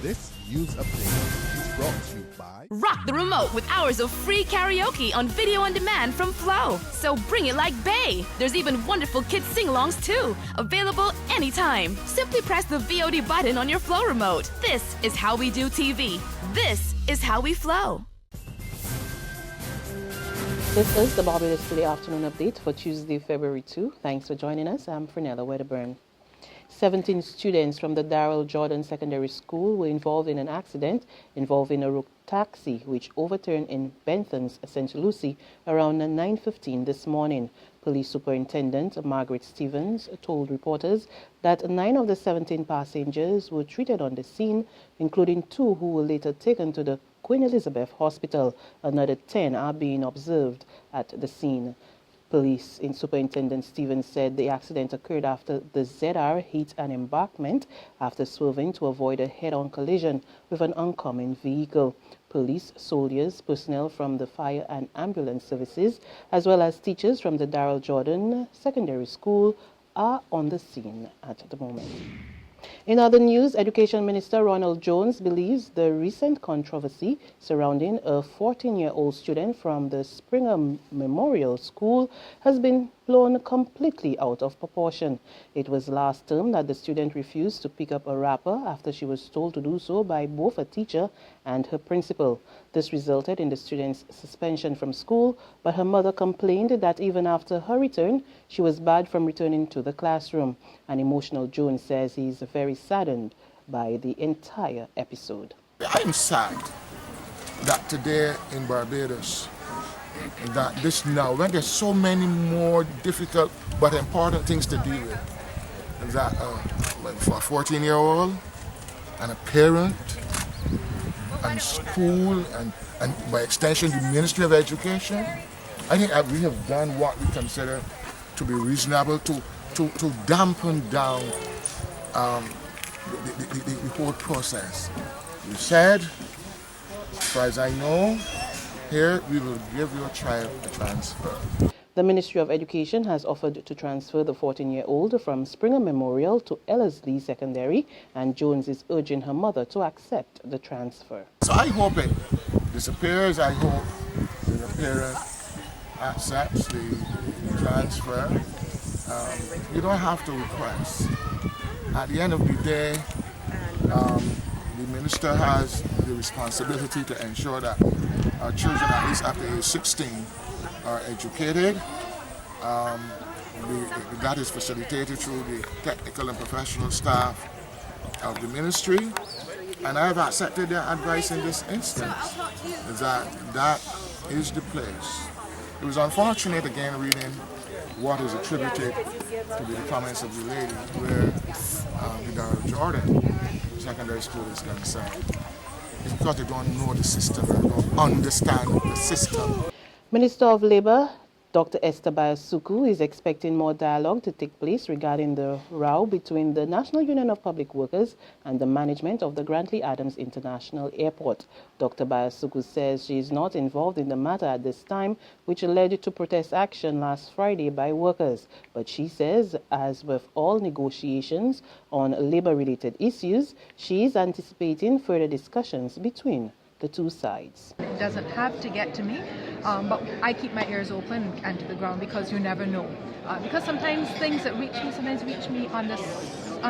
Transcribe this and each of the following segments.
This news update is brought to you by Rock the remote with hours of free karaoke on video on demand from Flow. So bring it like Bay. There's even wonderful kids sing-alongs too. Available anytime. Simply press the VOD button on your Flow remote. This is how we do TV. This is how we flow. This is the Barbados Today afternoon update for Tuesday, February 2. Thanks for joining us. I'm Fernella Wedderburn. 17 students from the Darrell Jordan Secondary School were involved in an accident involving a rogue taxi which overturned in Bentham's St. Lucie around 9:15 this morning. Police Superintendent Margaret Stevens told reporters that 9 of the 17 passengers were treated on the scene, including 2 who were later taken to the Queen Elizabeth Hospital. Another 10 are being observed at the scene. Police Superintendent Stevens said the accident occurred after the ZR hit an embankment after swerving to avoid a head-on collision with an oncoming vehicle. Police, soldiers, personnel from the fire and ambulance services, as well as teachers from the Darrell Jordan Secondary School are on the scene at the moment. In other news, Education Minister Ronald Jones believes the recent controversy surrounding a 14-year-old student from the Springer Memorial School has been blown completely out of proportion. It was last term that the student refused to pick up a wrapper after she was told to do so by both a teacher and her principal. This resulted in the student's suspension from school, but her mother complained that even after her return, she was barred from returning to the classroom. An emotional Jones says he is very saddened by the entire episode. I'm sad that today in Barbados, that this now, when there's so many more difficult but important things to deal with, that for a 14-year-old and a parent and school and by extension the Ministry of Education, I think we have done what we consider to be reasonable to dampen down the whole process. We said, as far as I know, here we will give your child a transfer. The Ministry of Education has offered to transfer the 14-year-old from Springer Memorial to Ellerslie Secondary, and Jones is urging her mother to accept the transfer. So I hope it disappears. I hope the parent accepts the transfer. You don't have to request. At the end of the day, the minister has the responsibility to ensure that our children, at least after age 16, are educated. That is facilitated through the technical and professional staff of the ministry. And I have accepted their advice in this instance, that is the place. It was unfortunate, again, reading what is attributed to the comments of the lady, where the Darrell Jordan Secondary School is concerned. It's because they don't know the system, they don't understand the system. Minister of Labour, Dr. Esther Bayasuku, is expecting more dialogue to take place regarding the row between the National Union of Public Workers and the management of the Grantley Adams International Airport. Dr. Bayasuku says she is not involved in the matter at this time, which led to protest action last Friday by workers. But she says, as with all negotiations on labor-related issues, she is anticipating further discussions between the two sides. It doesn't have to get to me, but I keep my ears open and to the ground, because you never know. Because sometimes things that reach me on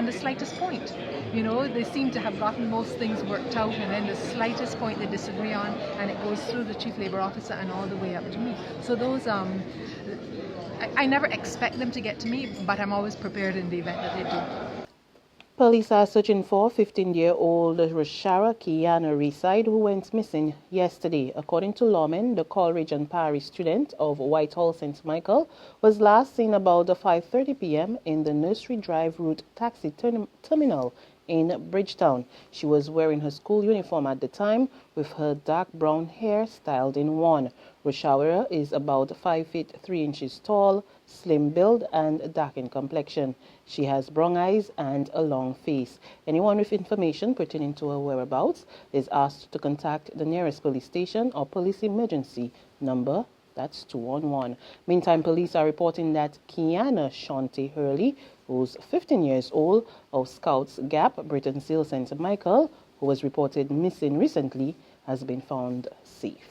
the slightest point. You know, they seem to have gotten most things worked out, and then the slightest point they disagree on, and it goes through the Chief Labour Officer and all the way up to me. So those, I never expect them to get to me, but I'm always prepared in the event that they do. Police are searching for 15-year-old Rashara Kiana Reside, who went missing yesterday. According to lawmen, the Coleridge and Parry student of Whitehall St. Michael was last seen about 5:30 p.m. in the Nursery Drive route taxi terminal in Bridgetown. She was wearing her school uniform at the time, with her dark brown hair styled in one. Rashara is about 5 feet 3 inches tall, slim build and dark in complexion. She has brown eyes and a long face. Anyone with information pertaining to her whereabouts is asked to contact the nearest police station or police emergency number. That's 211. Meantime, police are reporting that Kiana Shanti Hurley, who's 15 years old, of Scouts Gap, Britton Seal, St. Michael, who was reported missing recently, has been found safe.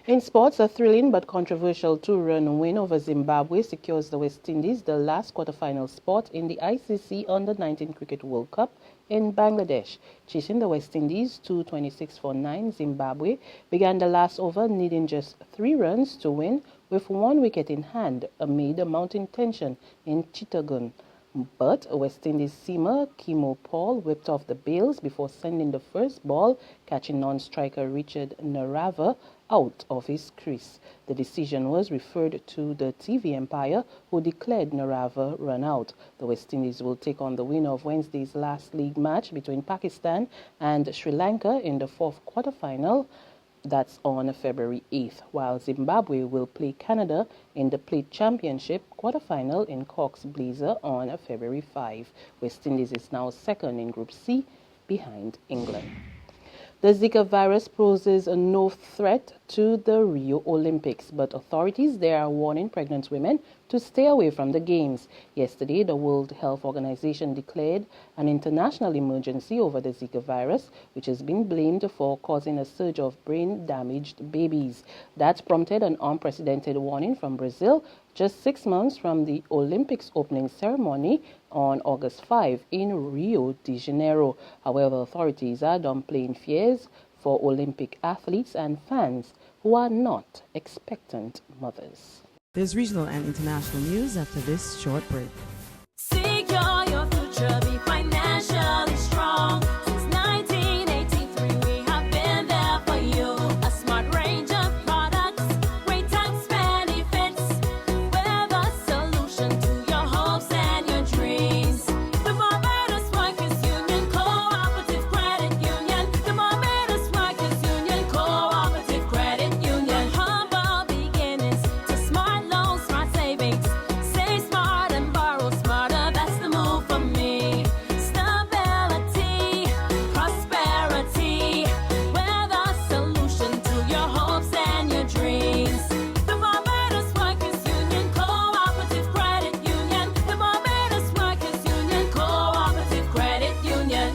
In sports, a thrilling but controversial 2-run win over Zimbabwe secures the West Indies the last quarterfinal spot in the ICC Under-19 Cricket World Cup in Bangladesh. Chasing the West Indies 226 for 9, Zimbabwe began the last over needing just 3 runs to win with 1 wicket in hand amid a mounting tension in Chittagong. But West Indies seamer Kimo Paul whipped off the bails before sending the first ball, catching non-striker Richard Narava out of his crease. The decision was referred to the TV Empire, who declared Narava run out. The West Indies will take on the winner of Wednesday's last league match between Pakistan and Sri Lanka in the 4th quarterfinal. That's on February 8th, while Zimbabwe will play Canada in the Plate Championship quarterfinal in Cox's Blazer on February 5. West Indies is now second in Group C behind England. The Zika virus poses no threat to the Rio Olympics, but authorities there are warning pregnant women to stay away from the Games. Yesterday, the World Health Organization declared an international emergency over the Zika virus, which has been blamed for causing a surge of brain-damaged babies. That prompted an unprecedented warning from Brazil just 6 months from the Olympics opening ceremony on August 5 in Rio de Janeiro. However, authorities are downplaying fears for Olympic athletes and fans who are not expectant mothers. There's regional and international news after this short break. Secure your future, be financially strong. Since 1983, we have been there for you. A smart range of products, great tax benefits, with a solution to your hopes and your dreams. The Barbados Workers Union Cooperative Credit Union. The Barbados Workers Union Cooperative Credit Union. Humble beginnings to smart loans, smart savings. Save smart and borrow smarter, that's the move for me. Stability, prosperity, with a solution to your hopes and your dreams. The Barbados Workers Union Cooperative Credit Union. The Barbados Workers Union Cooperative Credit Union.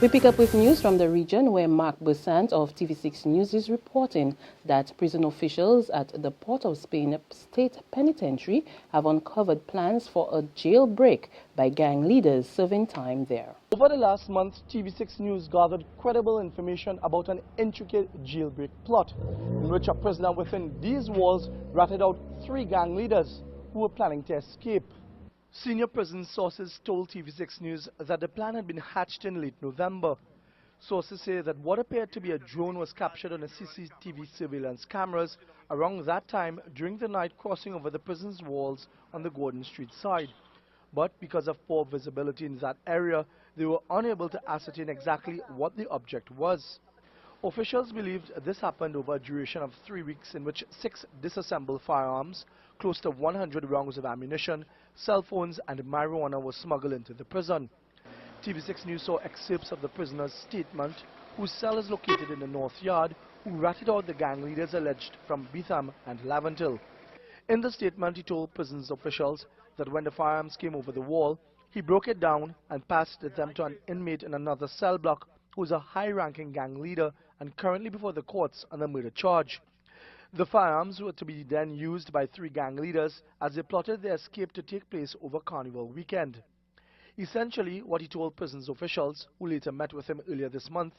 We pick up with news from the region where Mark Bussant of TV6 News is reporting that prison officials at the Port of Spain State Penitentiary have uncovered plans for a jailbreak by gang leaders serving time there. Over the last month, TV6 News gathered credible information about an intricate jailbreak plot in which a prisoner within these walls ratted out 3 gang leaders who were planning to escape. Senior prison sources told TV6 News that the plan had been hatched in late November. Sources say that what appeared to be a drone was captured on a CCTV surveillance cameras around that time during the night crossing over the prison's walls on the Gordon Street side. But because of poor visibility in that area, they were unable to ascertain exactly what the object was. Officials believed this happened over a duration of 3 weeks in which 6 disassembled firearms, close to 100 rounds of ammunition, cell phones and marijuana were smuggled into the prison. TV6 News saw excerpts of the prisoner's statement, whose cell is located in the North Yard, who ratted out the gang leaders alleged from Beetham and Laventille. In the statement, he told prisons officials that when the firearms came over the wall, he broke it down and passed them to an inmate in another cell block who is a high-ranking gang leader and currently before the courts on a murder charge. The firearms were to be then used by 3 gang leaders as they plotted their escape to take place over Carnival weekend. Essentially, what he told prisons officials, who later met with him earlier this month,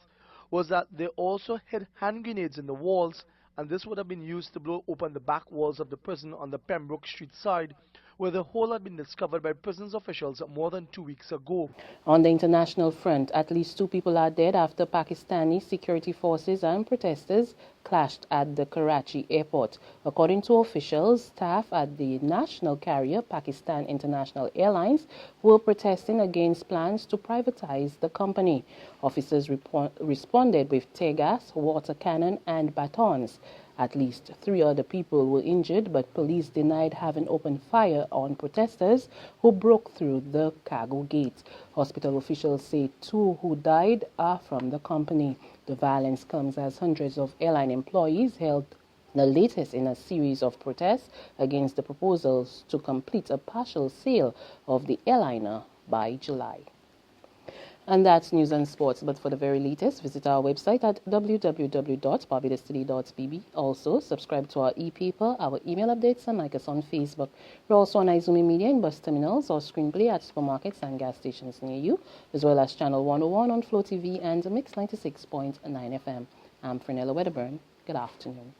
was that they also hid hand grenades in the walls, and this would have been used to blow open the back walls of the prison on the Pembroke Street side, where the hole had been discovered by prisons officials more than 2 weeks ago. On the international front, at least 2 people are dead after Pakistani security forces and protesters clashed at the Karachi airport. According to officials, staff at the national carrier Pakistan International Airlines were protesting against plans to privatize the company. Officers responded with tear gas, water cannon and batons. At least 3 other people were injured, but police denied having opened fire on protesters who broke through the cargo gate. Hospital officials say 2 who died are from the company. The violence comes as hundreds of airline employees held the latest in a series of protests against the proposals to complete a partial sale of the airliner by July. And that's news and sports. But for the very latest, visit our website at www.barbadostoday.bb. Also, subscribe to our e-paper, our email updates, and like us on Facebook. We're also on Izumi Media in bus terminals or screenplay at supermarkets and gas stations near you, as well as Channel 101 on Flow TV and Mix 96.9 FM. I'm Frenella Wedderburn. Good afternoon.